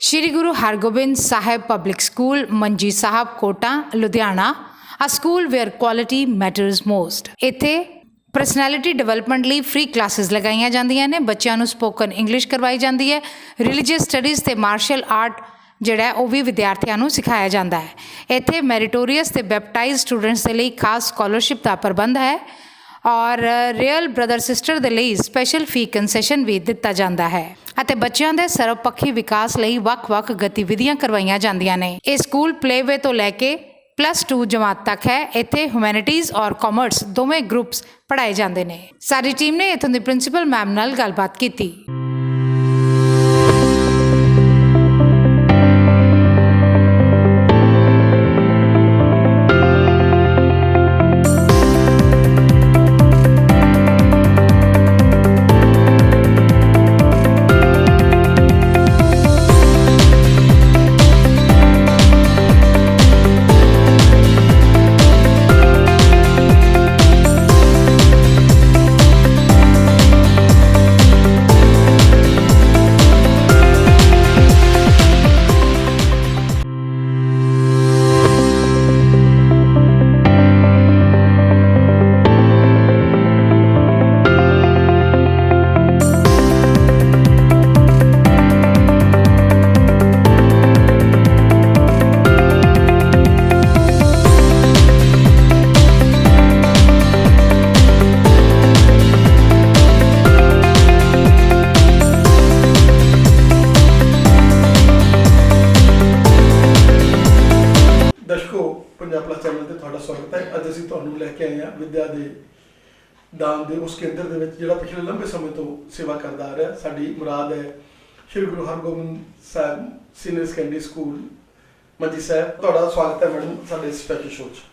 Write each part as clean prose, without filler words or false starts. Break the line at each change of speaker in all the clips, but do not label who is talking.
Shri Guru Hargobind Sahib public school Manji Sahib Kota Ludhiana a school where quality matters most। ਇੱਥੇ personality development ਲਈ free classes ਲਗਾਈਆਂ ਜਾਂਦੀਆਂ ਨੇ। ਬੱਚਿਆਂ ਨੂੰ ਸਪੋਕਨ ਇੰਗਲਿਸ਼ ਕਰਵਾਈ ਜਾਂਦੀ ਹੈ। ਰਿਲੀਜੀਅਸ ਸਟੱਡੀਜ਼ ਤੇ ਮਾਰਸ਼ਲ ਆਰਟ ਜਿਹੜਾ ਉਹ ਵੀ ਵਿਦਿਆਰਥੀਆਂ ਨੂੰ ਸਿਖਾਇਆ ਜਾਂਦਾ ਹੈ। ਇੱਥੇ ਮੈਰੀਟੋਰੀਅਸ ਤੇ ਬੈਪਟਾਈਜ਼ ਸਟੂਡੈਂਟਸ ਦੇ ਲਈ ਖਾਸ ਸਕਾਲਰਸ਼ਿਪ ਦਾ ਪ੍ਰਬੰਧ ਹੈ ਔਰ ਰੀਅਲ ਬ੍ਰਦਰ ਸਿਸਟਰ ਦੇ ਲਈ ਸਪੈਸ਼ਲ ਫੀ ਕੰਸੈਸ਼ਨ ਵੀ ਦਿੱਤਾ ਜਾਂਦਾ ਹੈ ਅਤੇ ਬੱਚਿਆਂ ਦੇ ਸਰਵਪੱਖੀ ਵਿਕਾਸ ਲਈ ਵੱਖ-ਵੱਖ ਗਤੀਵਿਧੀਆਂ ਕਰਵਾਈਆਂ ਜਾਂਦੀਆਂ ਨੇ। ਇਹ ਸਕੂਲ ਪਲੇਵੇ ਤੋਂ ਲੈ ਕੇ +2 ਜਮਾਤ ਤੱਕ ਹੈ। ਇੱਥੇ ਹਿਊਮੈਨਿਟੀਜ਼ ਔਰ ਕਾਮਰਸ ਦੋਵੇਂ ਗਰੁੱਪਸ ਪੜ੍ਹਾਏ ਜਾਂਦੇ ਨੇ। ਸਾਡੀ ਟੀਮ ਨੇ ਇੱਥੋਂ ਦੀ ਪ੍ਰਿੰਸੀਪਲ ਮੈਮ ਨਾਲ ਗੱਲਬਾਤ ਕੀਤੀ।
पंजाब प्लस चैनल ਤੇ ਤੁਹਾਡਾ ਸਵਾਗਤ ਹੈ। ਅੱਜ ਅਸੀਂ ਤੁਹਾਨੂੰ ਲੈ ਕੇ ਆਏ ਹਾਂ ਵਿਦਿਆ ਦੇ ਦਾਨ ਦੇ ਉਸ ਕੇਂਦਰ ਦੇ ਵਿੱਚ ਜਿਹੜਾ ਪਿਛਲੇ ਲੰਬੇ ਸਮੇਂ ਤੋਂ ਸੇਵਾ ਕਰਦਾ ਆ ਰਿਹਾ। ਸਾਡੀ ਮੁਰਾਦ ਹੈ Shri Guru Hargobind Sahib senior secondary school Manji Sahib. ਤੁਹਾਡਾ ਸਵਾਗਤ ਹੈ ਮੈਡਮ ਸਾਡੇ ਸਪੈਸ਼ਲ ਸ਼ੋਅ 'ਚ।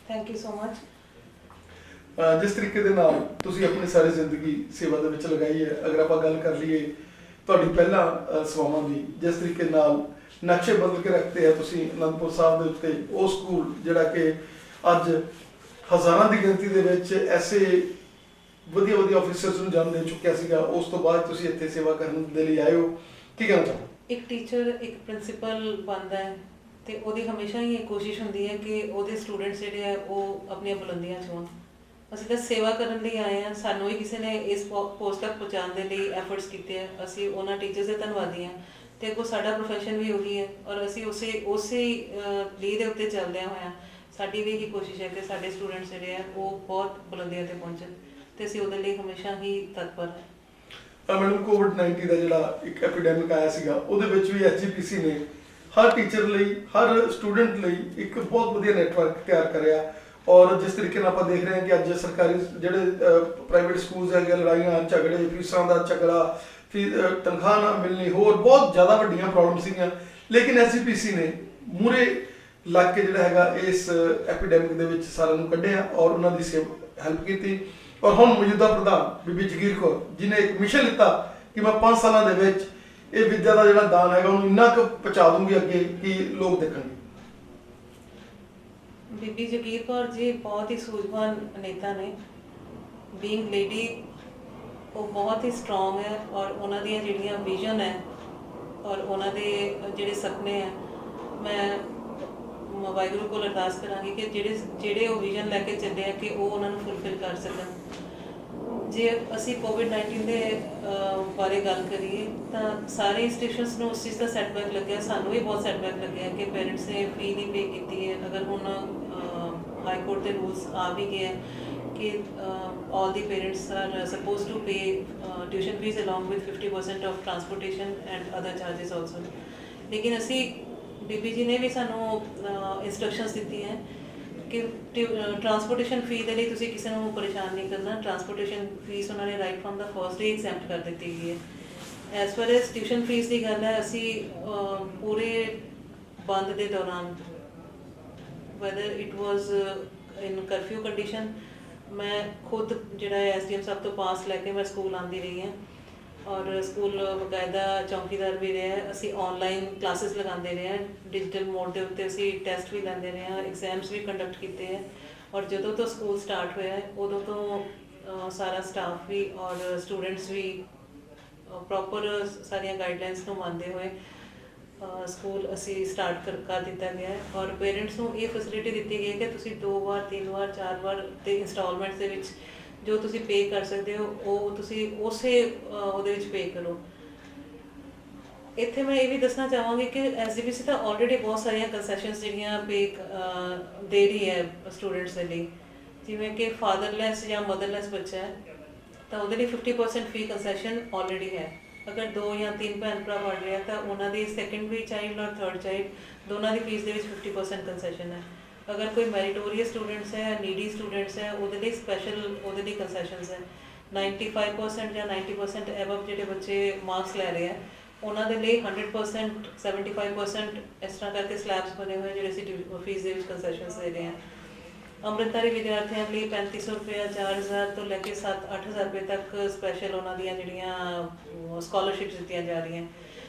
Thank you so much.
ਜਿਸ ਤਰੀਕੇ ਦੇ ਨਾਲ ਤੁਸੀਂ ਆਪਣੀ ਸਾਰੀ ਜ਼ਿੰਦਗੀ ਸੇਵਾ ਦੇ ਵਿੱਚ ਲਗਾਈ ਹੈ, ਅਗਰ ਆਪਾਂ ਗੱਲ ਕਰ ਲਈਏ ਤੁਹਾਡੀ ਪਹਿਲਾਂ ਸੇਵਾਵਾਂ ਦੀ, ਜਿਸ ਤਰੀਕੇ ਨਾਲ ਨਕਸ਼ੇ ਬਦਲ ਕੇ ਰੱਖਦੇ ਹੈ ਤੁਸੀਂ ਅਨੰਦਪੁਰ ਸਾਹਿਬ ਦੇ ਉੱਤੇ ਉਹ ਸਕੂਲ ਜਿਹੜਾ ਕਿ ਅੱਜ ਹਜ਼ਾਰਾਂ ਦੀ ਗਿਣਤੀ ਦੇ ਵਿੱਚ ਐਸੇ ਵਧੀਆ ਆਫਿਸਰਸ ਨੂੰ ਜਨਮ ਦੇ ਚੁੱਕਿਆ ਸੀਗਾ। ਉਸ ਤੋਂ ਬਾਅਦ ਤੁਸੀਂ ਇੱਥੇ ਸੇਵਾ ਕਰਨ ਦੇ ਲਈ ਆਏ ਹੋ, ਕੀ ਕਹਿਣਾ ਚਾਹੋ?
ਇੱਕ ਟੀਚਰ ਇੱਕ ਪ੍ਰਿੰਸੀਪਲ ਬਣਦਾ ਹੈ ਤੇ ਉਹਦੀ ਹਮੇਸ਼ਾ ਹੀ ਇਹ ਕੋਸ਼ਿਸ਼ ਹੁੰਦੀ ਹੈ ਕਿ ਉਹਦੇ ਸਟੂਡੈਂਟਸ ਜਿਹੜੇ ਆ ਉਹ ਆਪਣੀਆਂ ਬੁਲੰਦੀਆਂ ਛੂਹਣ। ਅਸੀਂ ਤਾਂ ਸੇਵਾ ਕਰਨ ਲਈ ਆਏ ਹਾਂ। ਸਾਨੂੰ ਹੀ ਕਿਸੇ ਨੇ ਇਸ ਪੋਸਟ ਤੱਕ ਪਹੁੰਚਾਉਣ ਦੇ ਲਈ ਐਫਰਟਸ ਕੀਤੇ ਆ। ਅਸੀਂ ਉਹਨਾਂ ਟੀਚਰਸ ਦੇ ਧੰਨਵਾਦੀ ਹਾਂ ਤੇ ਅੱਗੋਂ ਸਾਡਾ ਪ੍ਰੋਫੈਸ਼ਨ ਵੀ ਉਹੀ ਹੈ ਔਰ ਅਸੀਂ ਉਸੇ ਲੀਹ ਦੇ ਉੱਤੇ ਚੱਲਦਿਆਂ ਹੋਇਆ ਸਾਡੀ ਵੀ ਇਹੀ ਕੋਸ਼ਿਸ਼ ਹੈ ਕਿ ਸਾਡੇ ਸਟੂਡੈਂਟਸ ਜਿਹੜੇ ਆ ਉਹ ਬਹੁਤ ਬੁਲੰਦੀਆਂ ਤੇ ਪਹੁੰਚਣ ਤੇ ਅਸੀਂ ਉਹਦੇ ਲਈ ਹਮੇਸ਼ਾ ਹੀ ਤਤਪਰ ਹਾਂ।
ਮੈਡਮ ਕੋਵਿਡ-19 ਦਾ ਜਿਹੜਾ ਇੱਕ ਐਪੀਡੈਮਿਕ ਆਇਆ ਸੀਗਾ ਉਹਦੇ ਵਿੱਚ ਵੀ ਐਚਜੀਪੀਸੀ ਨੇ ਹਰ ਟੀਚਰ ਲਈ, ਹਰ ਸਟੂਡੈਂਟ ਲਈ ਇੱਕ ਬਹੁਤ ਵਧੀਆ ਨੈਟਵਰਕ ਤਿਆਰ ਕਰਿਆ ਔਰ ਜਿਸ ਤਰੀਕੇ ਨਾਲ ਆਪਾਂ ਦੇਖ ਰਹੇ ਹਾਂ ਕਿ ਅੱਜ ਸਰਕਾਰੀ ਜਿਹੜੇ ਪ੍ਰਾਈਵੇਟ ਸਕੂਲਸ ਹੈਗੇ, ਲੜਾਈਆਂ ਝਗੜੇ, ਫੀਸਾਂ ਦਾ ਝਗੜਾ, ਤਨਖਾਹ ਨਾ ਮਿਲਣੀ, ਹੋਰ ਬਹੁਤ ਜ਼ਿਆਦਾ ਵੱਡੀਆਂ ਪ੍ਰੋਬਲਮ ਸੀਗੀਆਂ, ਲੇਕਿਨ ਐਸਜੀਪੀਸੀ ਨੇ ਮੂਹਰੇ ਲੱਗ ਕੇ ਜਿਹੜਾ ਹੈਗਾ ਇਸ ਐਪੀਡੈਮਿਕ ਦੇ ਵਿੱਚ ਸਾਰਿਆਂ ਨੂੰ ਕੱਢਿਆ ਔਰ ਉਹਨਾਂ ਦੀ ਹੈਲਪ ਕੀਤੀ। ਔਰ ਹੁਣ ਮੌਜੂਦਾ ਪ੍ਰਧਾਨ ਬੀਬੀ ਜਗੀਰ ਕੌਰ ਜਿਹਨੇ ਇੱਕ ਮਿਸ਼ਨ ਲਿੱਤਾ ਕਿ ਮੈਂ 5 ਸਾਲਾਂ ਦੇ ਵਿੱਚ ਇਹ ਵਿਦਿਆ ਦਾ ਜਿਹੜਾ ਦਾਨ ਹੈਗਾ ਉਹਨੂੰ ਇੰਨਾ ਕੁ ਪਹੁੰਚਾ ਦੂੰਗੀ ਅੱਗੇ ਕਿ ਲੋਕ ਦੇਖਣਗੇ।
ਬੀਬੀ ਜਗੀਰ ਕੌਰ ਜੀ ਬਹੁਤ ਹੀ ਸੂਝਵਾਨ ਨੇਤਾ ਨੇ। ਬੀਇੰਗ ਲੇਡੀ ਉਹ ਬਹੁਤ ਹੀ ਸਟਰੋਂਗ ਹੈ ਔਰ ਉਹਨਾਂ ਦੀਆਂ ਜਿਹੜੀਆਂ ਵਿਜ਼ਨ ਹੈ ਔਰ ਉਹਨਾਂ ਦੇ ਜਿਹੜੇ ਸੁਪਨੇ ਹੈ, ਮੈਂ ਵਾਹਿਗੁਰੂ ਕੋਲ ਅਰਦਾਸ ਕਰਾਂਗੀ ਕਿ ਜਿਹੜੇ ਉਹ ਵਿਜ਼ਨ ਲੈ ਕੇ ਚੱਲੇ ਆ ਕਿ ਉਹ ਉਹਨਾਂ ਨੂੰ ਫੁਲਫਿਲ ਕਰ ਸਕਣ। ਜੇ ਅਸੀਂ ਕੋਵਿਡ-19 ਦੇ ਬਾਰੇ ਗੱਲ ਕਰੀਏ ਤਾਂ ਸਾਰੇ ਇੰਸਟੀਟਿਊਸ਼ਨਸ ਨੂੰ ਉਸ ਚੀਜ਼ ਦਾ ਸੈਟਬੈਕ ਲੱਗਿਆ। ਸਾਨੂੰ ਵੀ ਬਹੁਤ ਸੈਟਬੈਕ ਲੱਗਿਆ ਕਿ ਪੇਰੈਂਟਸ ਨੇ ਫੀ ਨਹੀਂ ਪੇ ਕੀਤੀ ਹੈ। ਅਗਰ ਹੁਣ ਹਾਈ ਕੋਰਟ ਦੇ ਰੂਲਸ ਆ ਵੀ ਗਏ ਕਿ all the parents are supposed to pay tuition fees along with 50% of transportation and other charges also। ਲੇਕਿਨ ਅਸੀਂ ਬੀਬੀ ਜੀ ਨੇ ਵੀ ਸਾਨੂੰ ਇੰਸਟਰਕਸ਼ਨਸ ਦਿੱਤੀਆਂ ਕਿ ਟਰਾਂਸਪੋਰਟੇਸ਼ਨ ਫੀ ਦੇ ਲਈ ਤੁਸੀਂ ਕਿਸੇ ਨੂੰ ਪਰੇਸ਼ਾਨ ਨਹੀਂ ਕਰਨਾ। ਟਰਾਂਸਪੋਰਟੇਸ਼ਨ ਫੀਸ ਉਹਨਾਂ ਨੇ right from the first day exempt ਕਰ ਦਿੱਤੀ ਗਈ ਹੈ। As far as tuition fee ਦੀ ਗੱਲ ਹੈ, ਅਸੀਂ ਪੂਰੇ ਬੰਦ ਦੇ ਦੌਰਾਨ whether it was in curfew condition ਮੈਂ ਖੁਦ ਜਿਹੜਾ ਐਸਡੀਐਮ ਸਾਹਿਬ ਤੋਂ ਪਾਸ ਲੈ ਕੇ ਮੈਂ ਸਕੂਲ ਆਉਂਦੀ ਰਹੀ ਹਾਂ ਔਰ ਸਕੂਲ ਬਕਾਇਦਾ ਚੌਂਕੀਦਾਰ ਵੀ ਰਿਹਾ। ਅਸੀਂ ਆਨਲਾਈਨ ਕਲਾਸਿਸ ਲਗਾਉਂਦੇ ਰਹੇ ਹਾਂ, ਡਿਜੀਟਲ ਮੋਡ ਦੇ ਉੱਤੇ ਅਸੀਂ ਟੈਸਟ ਵੀ ਲੈਂਦੇ ਰਹੇ ਹਾਂ, ਐਗਜ਼ਾਮਸ ਵੀ ਕੰਡਕਟ ਕੀਤੇ ਹੈ ਔਰ ਜਦੋਂ ਤੋਂ ਸਕੂਲ ਸਟਾਰਟ ਹੋਇਆ ਉਦੋਂ ਤੋਂ ਸਾਰਾ ਸਟਾਫ ਵੀ ਔਰ ਸਟੂਡੈਂਟਸ ਵੀ ਪ੍ਰੋਪਰ ਸਾਰੀਆਂ ਗਾਈਡਲਾਈਨਸ ਨੂੰ ਮੰਨਦੇ ਹੋਏ ਸਕੂਲ ਅਸੀਂ ਸਟਾਰਟ ਕਰ ਦਿੱਤਾ ਗਿਆ ਹੈ ਔਰ ਪੇਰੈਂਟਸ ਨੂੰ ਇਹ ਫੈਸਿਲਿਟੀ ਦਿੱਤੀ ਗਈ ਹੈ ਕਿ ਤੁਸੀਂ 2 ਵਾਰ 3 ਵਾਰ 4 ਵਾਰ ਤੇ ਇੰਸਟਾਲਮੈਂਟਸ ਦੇ ਵਿੱਚ ਜੋ ਤੁਸੀਂ ਪੇ ਕਰ ਸਕਦੇ ਹੋ ਉਹ ਤੁਸੀਂ ਉਸੇ ਉਹਦੇ ਵਿੱਚ ਪੇ ਕਰੋ। ਇੱਥੇ ਮੈਂ ਇਹ ਵੀ ਦੱਸਣਾ ਚਾਹਾਂਗੀ ਕਿ ਐਸਜੀਪੀਸੀ ਤਾਂ ਆਲਰੇਡੀ ਬਹੁਤ ਸਾਰੀਆਂ ਕੰਸੈਸ਼ਨਸ ਜਿਹੜੀਆਂ ਪੇ ਦੇ ਰਹੀ ਹੈ ਸਟੂਡੈਂਟਸ ਦੇ ਲਈ, ਜਿਵੇਂ ਕਿ ਫਾਦਰਲੈਸ ਜਾਂ ਮਦਰਲੈਸ ਬੱਚਾ ਹੈ ਤਾਂ ਉਹਦੇ ਲਈ 50% ਫੀ ਕੰਸੈਸ਼ਨ ਆਲਰੇਡੀ ਹੈ। ਅਗਰ 2 ਜਾਂ 3 ਭੈਣ ਭਰਾ ਪੜ੍ਹ ਰਹੇ ਆ ਤਾਂ ਉਹਨਾਂ ਦੀ ਸੈਕੰਡਰੀ ਚਾਈਲਡ ਔਰ ਥਰਡ ਚਾਈਲਡ ਦੋਨਾਂ ਦੀ ਫੀਸ ਦੇ ਵਿੱਚ 50% ਕੰਸੈਸ਼ਨ ਹੈ। ਅਗਰ ਕੋਈ ਮੈਰੀਟੋਰੀਅਸ ਸਟੂਡੈਂਟਸ ਹੈ, ਨੀਡੀ ਸਟੂਡੈਂਟਸ ਹੈ, ਉਹਦੇ ਲਈ ਸਪੈਸ਼ਲ ਉਹਦੇ ਲਈ ਕੰਸੈਸ਼ਨਸ ਹੈ। 95% ਜਾਂ 90% ਐਬਵ ਜਿਹੜੇ ਬੱਚੇ ਮਾਰਕਸ ਲੈ ਰਹੇ ਆ ਉਹਨਾਂ ਦੇ ਲਈ 100% 75% ਇਸ ਤਰ੍ਹਾਂ ਕਰਕੇ ਸਲੈਬਸ ਬਣੇ ਹੋਏ ਜਿਹੜੇ ਅਸੀਂ ਫੀਸ ਦੇ ਵਿੱਚ ਕੰਸੈਸ਼ਨਸ ਦੇ ਰਹੇ ਹਾਂ। ਅੰਮ੍ਰਿਤਧਾਰੀ ਵਿਦਿਆਰਥੀਆਂ ਲਈ 3500 ਰੁਪਏ 4000 ਤੋਂ ਲੈ ਕੇ 7-8000 ਰੁਪਏ ਤੱਕ ਸਪੈਸ਼ਲ ਉਹਨਾਂ ਦੀਆਂ ਜਿਹੜੀਆਂ ਸਕਾਲਰਸ਼ਿਪਸ ਦਿੱਤੀਆਂ ਜਾ ਰਹੀਆਂ।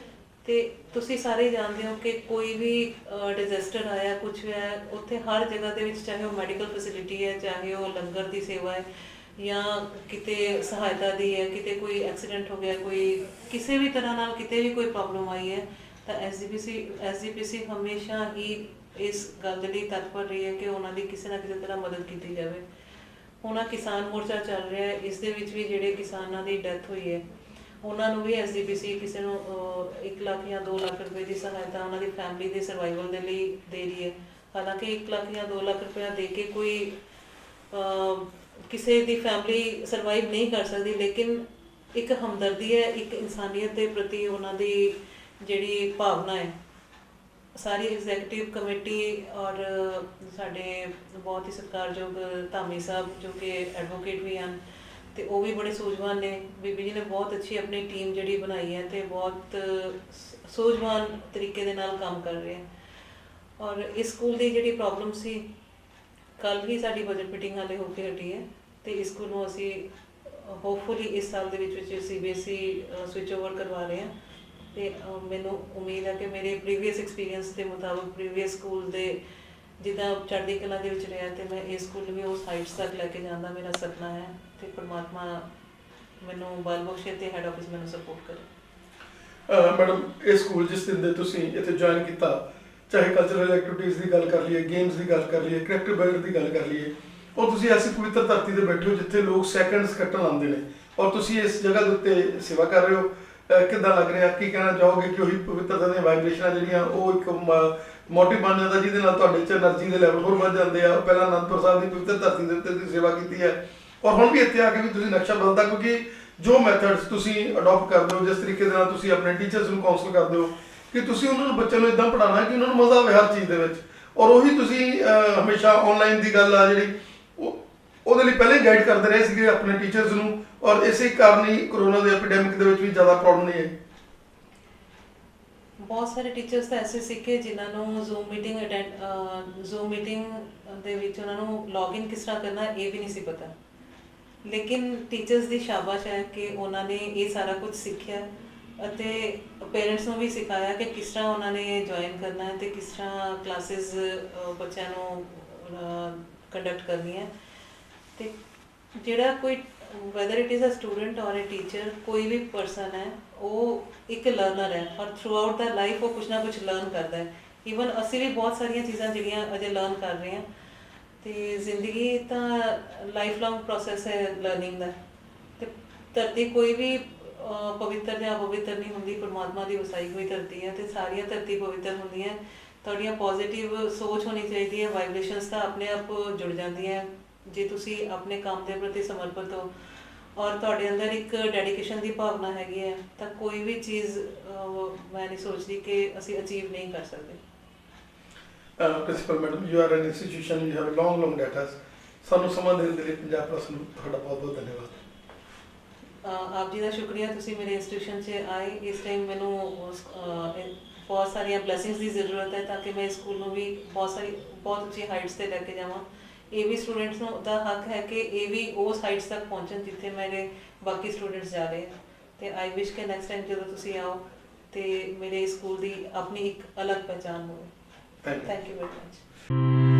ਤੇ ਤੁਸੀਂ ਸਾਰੇ ਜਾਣਦੇ ਹੋ ਕਿ ਕੋਈ ਵੀ ਡਿਜ਼ਾਸਟਰ ਆਇਆ ਕੁਝ ਵੀ ਹੈ ਉੱਥੇ ਹਰ ਜਗ੍ਹਾ ਦੇ ਵਿੱਚ, ਚਾਹੇ ਉਹ ਮੈਡੀਕਲ ਫੈਸਿਲਿਟੀ ਹੈ, ਚਾਹੇ ਉਹ ਲੰਗਰ ਦੀ ਸੇਵਾ ਹੈ ਜਾਂ ਕਿਤੇ ਸਹਾਇਤਾ ਦੀ ਹੈ, ਕਿਤੇ ਕੋਈ ਐਕਸੀਡੈਂਟ ਹੋ ਗਿਆ, ਕੋਈ ਕਿਸੇ ਵੀ ਤਰ੍ਹਾਂ ਨਾਲ ਕਿਤੇ ਵੀ ਕੋਈ ਪ੍ਰੋਬਲਮ ਆਈ ਹੈ ਤਾਂ ਐਸਜੀਪੀਸੀ ਹਮੇਸ਼ਾ ਹੀ ਇਸ ਗੱਲ ਦੇ ਲਈ ਤਤਪਰ ਰਹੀ ਹੈ ਕਿ ਉਹਨਾਂ ਦੀ ਕਿਸੇ ਨਾ ਕਿਸੇ ਤਰ੍ਹਾਂ ਮਦਦ ਕੀਤੀ ਜਾਵੇ। ਹੁਣ ਕਿਸਾਨ ਮੋਰਚਾ ਚੱਲ ਰਿਹਾ ਹੈ, ਇਸ ਦੇ ਵਿੱਚ ਵੀ ਜਿਹੜੇ ਕਿਸਾਨਾਂ ਦੀ ਡੈਥ ਹੋਈ ਹੈ ਉਹਨਾਂ ਨੂੰ ਵੀ ਐਸਜੀਪੀਸੀ ਕਿਸੇ ਨੂੰ 1 ਲੱਖ ਜਾਂ 2 ਲੱਖ ਰੁਪਏ ਦੀ ਸਹਾਇਤਾ ਉਹਨਾਂ ਦੀ ਫੈਮਿਲੀ ਦੇ ਸਰਵਾਈਵਲ ਦੇ ਲਈ ਦੇ ਰਹੀ ਹੈ। ਹਾਲਾਂਕਿ 1 ਲੱਖ ਜਾਂ 2 ਲੱਖ ਰੁਪਇਆ ਦੇ ਕੇ ਕੋਈ ਕਿਸੇ ਦੀ ਫੈਮਿਲੀ ਸਰਵਾਈਵ ਨਹੀਂ ਕਰ ਸਕਦੀ, ਲੇਕਿਨ ਇੱਕ ਹਮਦਰਦੀ ਹੈ, ਇੱਕ ਇਨਸਾਨੀਅਤ ਦੇ ਪ੍ਰਤੀ ਉਹਨਾਂ ਦੀ ਜਿਹੜੀ ਭਾਵਨਾ ਹੈ। ਸਾਰੀ ਐਗਜ਼ੈਕਟਿਵ ਕਮੇਟੀ ਔਰ ਸਾਡੇ ਬਹੁਤ ਹੀ ਸਤਿਕਾਰਯੋਗ ਧਾਮੀ ਸਾਹਿਬ ਜੋ ਕਿ ਐਡਵੋਕੇਟ ਵੀ ਹਨ ਤੇ ਉਹ ਵੀ ਬੜੇ ਸੂਝਵਾਨ ਨੇ। ਬੀਬੀ ਜੀ ਨੇ ਬਹੁਤ ਅੱਛੀ ਆਪਣੀ ਟੀਮ ਜਿਹੜੀ ਬਣਾਈ ਹੈ ਤੇ ਬਹੁਤ ਸੂਝਵਾਨ ਤਰੀਕੇ ਦੇ ਨਾਲ ਕੰਮ ਕਰ ਰਹੇ ਹੈ। ਔਰ ਇਸ ਸਕੂਲ ਦੀ ਜਿਹੜੀ ਪ੍ਰੋਬਲਮ ਸੀ, ਕੱਲ੍ਹ ਹੀ ਸਾਡੀ ਬਜਟ ਮੀਟਿੰਗ ਹਾਲੇ ਹੋ ਕੇ ਹਟੀ ਹੈ ਤੇ ਇਸ ਸਕੂਲ ਨੂੰ ਅਸੀਂ ਹੋਪਫੁਲੀ ਇਸ ਸਾਲ ਦੇ ਵਿੱਚ ਸੀਬੀਐਸਈ ਸਵਿਚ ਓਵਰ ਕਰਵਾ ਰਹੇ ਹਾਂ। ਤੇ ਮੈਨੂੰ ਉਮੀਦ ਹੈ ਕਿ ਮੇਰੇ ਪ੍ਰੀਵੀਅਸ ਐਕਸਪੀਰੀਅੰਸ ਦੇ ਮੁਤਾਬਕ ਪ੍ਰੀਵੀਅਸ ਸਕੂਲ ਦੇ ਜਿੱਦਾਂ ਚੜ੍ਹਦੀ ਕਲਾ ਦੇ ਵਿੱਚ ਰਿਹਾ ਤੇ ਮੈਂ ਇਸ ਸਕੂਲ ਨੂੰ ਵੀ ਉਸ ਹਾਈਟਸ ਤੱਕ ਲੈ ਕੇ ਜਾਣ ਦਾ ਮੇਰਾ ਸੁਪਨਾ ਹੈ ਤੇ ਪਰਮਾਤਮਾ ਮੈਨੂੰ ਬਲ ਬਖਸ਼ੇ ਤੇ ਹੈਡ ਆਫਿਸ ਮੈਨੂੰ ਸਪੋਰਟ ਕਰੇ।
ਮੈਡਮ, ਇਹ ਸਕੂਲ ਜਿਸ ਦਿਨ ਦੇ ਤੁਸੀਂ ਇੱਥੇ ਜੁਆਇਨ ਕੀਤਾ, ਚਾਹੇ ਕਲਚਰਲ ਐਕਟੀਵਿਟੀਜ਼ ਦੀ ਗੱਲ ਕਰ ਲਈਏ, ਗੇਮਸ ਦੀ ਗੱਲ ਕਰ ਲਈਏ, ਕ੍ਰਿਕਟ ਬੈਟ ਦੀ ਗੱਲ ਕਰ ਲਈਏ, ਉਹ ਤੁਸੀਂ ਐਸੀ ਪਵਿੱਤਰ ਧਰਤੀ ਤੇ ਬੈਠੇ ਹੋ ਜਿੱਥੇ ਲੋਕ ਸੈਕਿੰਡਸ ਕੱਟਣ ਆਉਂਦੇ ਨੇ ਔਰ ਤੁਸੀਂ ਇਸ ਜਗ੍ਹਾ ਦੇ ਉੱਤੇ ਸੇਵਾ ਕਰ ਰਹੇ ਹੋ। ਕਿੱਦਾਂ ਲੱਗ ਰਿਹਾ? ਕੀ ਕਹਿਣਾ ਚਾਹੋਗੇ ਕਿ ਉਹੀ ਪਵਿੱਤਰਤਾ ਦੀਆਂ ਵਾਈਬ੍ਰੇਸ਼ਨਾਂ ਜਿਹੜੀਆਂ ਉਹ ਇੱਕ ਮੋਟਿਵ ਬਣ ਜਾਂਦਾ ਜਿਹਦੇ ਨਾਲ ਤੁਹਾਡੇ 'ਚ એનર્ਜੀ ਦੇ ਲੈਵਲ ਹੋਰ ਵੱਧ ਜਾਂਦੇ ਆ। ਪਹਿਲਾਂ ਅਨੰਦਪੁਰ ਸਾਹਿਬ ਦੀ ਪਵਿੱਤਰ ਧਰਤੀ ਦੇ ਉੱਤੇ ਤੁਸੀਂ ਸੇਵਾ ਕੀਤੀ ਹੈ ਔਰ ਹੁਣ ਵੀ ਇੱਥੇ ਆ ਕੇ ਵੀ ਤੁਸੀਂ ਨਕਸ਼ਾ ਬਦਲਦਾ, ਕਿਉਂਕਿ ਜੋ ਮੈਥਡਸ ਤੁਸੀਂ ਅਡਾਪਟ ਕਰਦੇ ਹੋ, ਜਿਸ ਤਰੀਕੇ ਦੇ ਨਾਲ ਤੁਸੀਂ ਆਪਣੇ ਟੀਚਰਸ ਨੂੰ ਕਾਉਂਸਲ ਕਰਦੇ ਹੋ ਕਿ ਤੁਸੀਂ ਉਹਨਾਂ ਨੂੰ ਬੱਚਿਆਂ ਨੂੰ ਇੱਦਾਂ ਪੜ੍ਹਾਉਣਾ ਕਿ ਉਹਨਾਂ ਨੂੰ ਮਜ਼ਾ ਆਵੇ ਹਰ ਚੀਜ਼ ਦੇ ਵਿੱਚ, ਔਰ ਉਹੀ ਤੁਸੀਂ ਹਮੇਸ਼ਾ ਆਨਲਾਈਨ ਦੀ ਗੱਲ ਆ ਜਿਹੜੀ ਉਹਦੇ ਲਈ ਪਹਿਲੇ ਗਾਈਡ ਕਰਦੇ ਰਹੇ ਸੀਗੇ ਆਪਣੇ ਟੀਚਰਸ ਨੂੰ, ਔਰ ਇਸੇ ਕਾਰਨ ਹੀ ਕਰੋਨਾ ਦੇ ਐਪੀਡੈਮਿਕ ਦੇ ਵਿੱਚ ਵੀ ਜ਼ਿਆਦਾ ਪ੍ਰੋਬਲਮ ਨਹੀਂ ਆਈ।
ਬਹੁਤ ਸਾਰੇ ਟੀਚਰਸ ਤਾਂ ਐਸੇ ਸਿੱਖੇ ਜਿਨ੍ਹਾਂ ਨੂੰ ਜ਼ੂਮ ਮੀਟਿੰਗ ਦੇ ਵਿੱਚ ਉਹਨਾਂ ਨੂੰ ਲੌਗਇਨ ਕਿਸ ਤਰ੍ਹਾਂ ਕਰਨਾ ਇਹ ਵੀ ਨਹੀਂ ਸੀ ਪਤਾ, ਲੇਕਿਨ ਟੀਚਰਸ ਦੀ ਸ਼ਾਬਾਸ਼ ਹੈ ਕਿ ਉਹਨਾਂ ਨੇ ਇਹ ਸਾਰਾ ਕੁਝ ਸਿੱਖਿਆ ਅਤੇ ਪੇਰੈਂਟਸ ਨੂੰ ਵੀ ਸਿਖਾਇਆ ਕਿ ਕਿਸ ਤਰ੍ਹਾਂ ਉਹਨਾਂ ਨੇ ਜੁਆਇਨ ਕਰਨਾ ਹੈ ਤੇ ਕਿਸ ਤਰ੍ਹਾਂ ਕਲਾਸਿਸ ਬੱਚਿਆਂ ਨੂੰ ਕੰਡਕਟ ਕਰਨੀਆਂ। ਤੇ ਜਿਹੜਾ ਕੋਈ whether it is a student or a teacher, ਕੋਈ ਵੀ ਪਰਸਨ ਹੈ ਉਹ ਇੱਕ ਲਰਨਰ ਹੈ ਔਰ ਥਰੂ ਆਊਟ ਦਾ ਲਾਈਫ ਉਹ ਕੁਛ ਨਾ ਕੁਛ ਲਰਨ ਕਰਦਾ ਹੈ। ਈਵਨ ਅਸੀਂ ਵੀ ਬਹੁਤ ਸਾਰੀਆਂ ਚੀਜ਼ਾਂ ਜਿਹੜੀਆਂ ਅਜੇ ਲਰਨ ਕਰ ਰਹੇ ਹਾਂ ਤੇ ਜ਼ਿੰਦਗੀ ਤਾਂ ਲਾਈਫ ਲੌਂਗ ਪ੍ਰੋਸੈਸ ਹੈ ਲਰਨਿੰਗ ਦਾ। ਤੇ ਧਰਤੀ ਕੋਈ ਵੀ ਪਵਿੱਤਰ ਜਾਂ ਅਪਵਿੱਤਰ ਨਹੀਂ ਹੁੰਦੀ, ਪਰਮਾਤਮਾ ਦੀ ਵਸਾਈ ਹੋਈ ਧਰਤੀ ਹੈ ਤੇ ਸਾਰੀਆਂ ਧਰਤੀ ਪਵਿੱਤਰ ਹੁੰਦੀਆਂ। ਤੁਹਾਡੀਆਂ ਪੋਜ਼ਿਟਿਵ ਸੋਚ ਹੋਣੀ ਚਾਹੀਦੀ ਹੈ, ਵਾਈਬ੍ਰੇਸ਼ਨਸ ਤਾਂ ਆਪਣੇ ਆਪ ਜੁੜ ਜਾਂਦੀਆਂ ਜੇ ਤੁਸੀਂ ਆਪਣੇ ਕੰਮ ਦੇ ਪ੍ਰਤੀ ਸਮਰਪਿਤ ਹੋ ਔਰ ਤੁਹਾਡੇ ਅੰਦਰ ਇੱਕ ਡੈਡੀਕੇਸ਼ਨ ਦੀ ਭਾਵਨਾ ਹੈਗੀ ਹੈ ਤਾਂ ਕੋਈ ਵੀ ਚੀਜ਼ ਮੈਂ ਨਹੀਂ ਸੋਚਦੀ ਕਿ ਅਸੀਂ ਅਚੀਵ ਨਹੀਂ ਕਰ ਸਕਦੇ।
Principal madam, you are N institution, you have long data. ਸਾਨੂੰ ਸਮਾਂ ਦੇਣ ਦੇ ਲਈ ਪੰਜਾਬ ਪ੍ਰੈਸ ਨੂੰ ਤੁਹਾਡਾ ਬਹੁਤ ਬਹੁਤ ਧੰਨਵਾਦ।
ਆਪ ਜੀ ਦਾ ਸ਼ੁਕਰੀਆ, ਤੁਸੀਂ ਮੇਰੇ ਇੰਸਟੀਟਿਊਸ਼ਨ 'ਚ ਆਏ। ਇਸ ਟਾਈਮ ਮੈਨੂੰ ਬਹੁਤ ਸਾਰੀਆਂ ਬਲੈਸਿੰਗਸ ਦੀ ਜ਼ਰੂਰਤ ਹੈ ਤਾਂ ਕਿ ਮੈਂ ਇਸ ਸਕੂਲ ਨੂੰ ਵੀ ਬਹੁਤ ਉੱਚੀ ਹਾਈਟਸ 'ਤੇ ਲੈ ਕੇ ਜਾਵਾਂ। ਇਹ ਵੀ ਸਟੂਡੈਂਟਸ ਨੂੰ ਦਾ ਹੱਕ ਹੈ ਕਿ ਇਹ ਵੀ ਉਸ ਹਾਈਟਸ ਤੱਕ ਪਹੁੰਚਣ ਜਿੱਥੇ ਮੇਰੇ ਬਾਕੀ ਸਟੂਡੈਂਟਸ ਜਾ ਰਹੇ ਤੇ ਆਈ ਵਿਸ਼ ਕਿ ਨੈਕਸਟ ਟਾਈਮ ਜਦੋਂ ਤੁਸੀਂ ਆਓ ਤੇ ਮੇਰੇ ਸਕੂਲ ਦੀ ਆਪਣੀ ਇੱਕ ਅਲੱਗ ਪਹਿਚਾਣ ਹੋਵੇ। Thank you very much.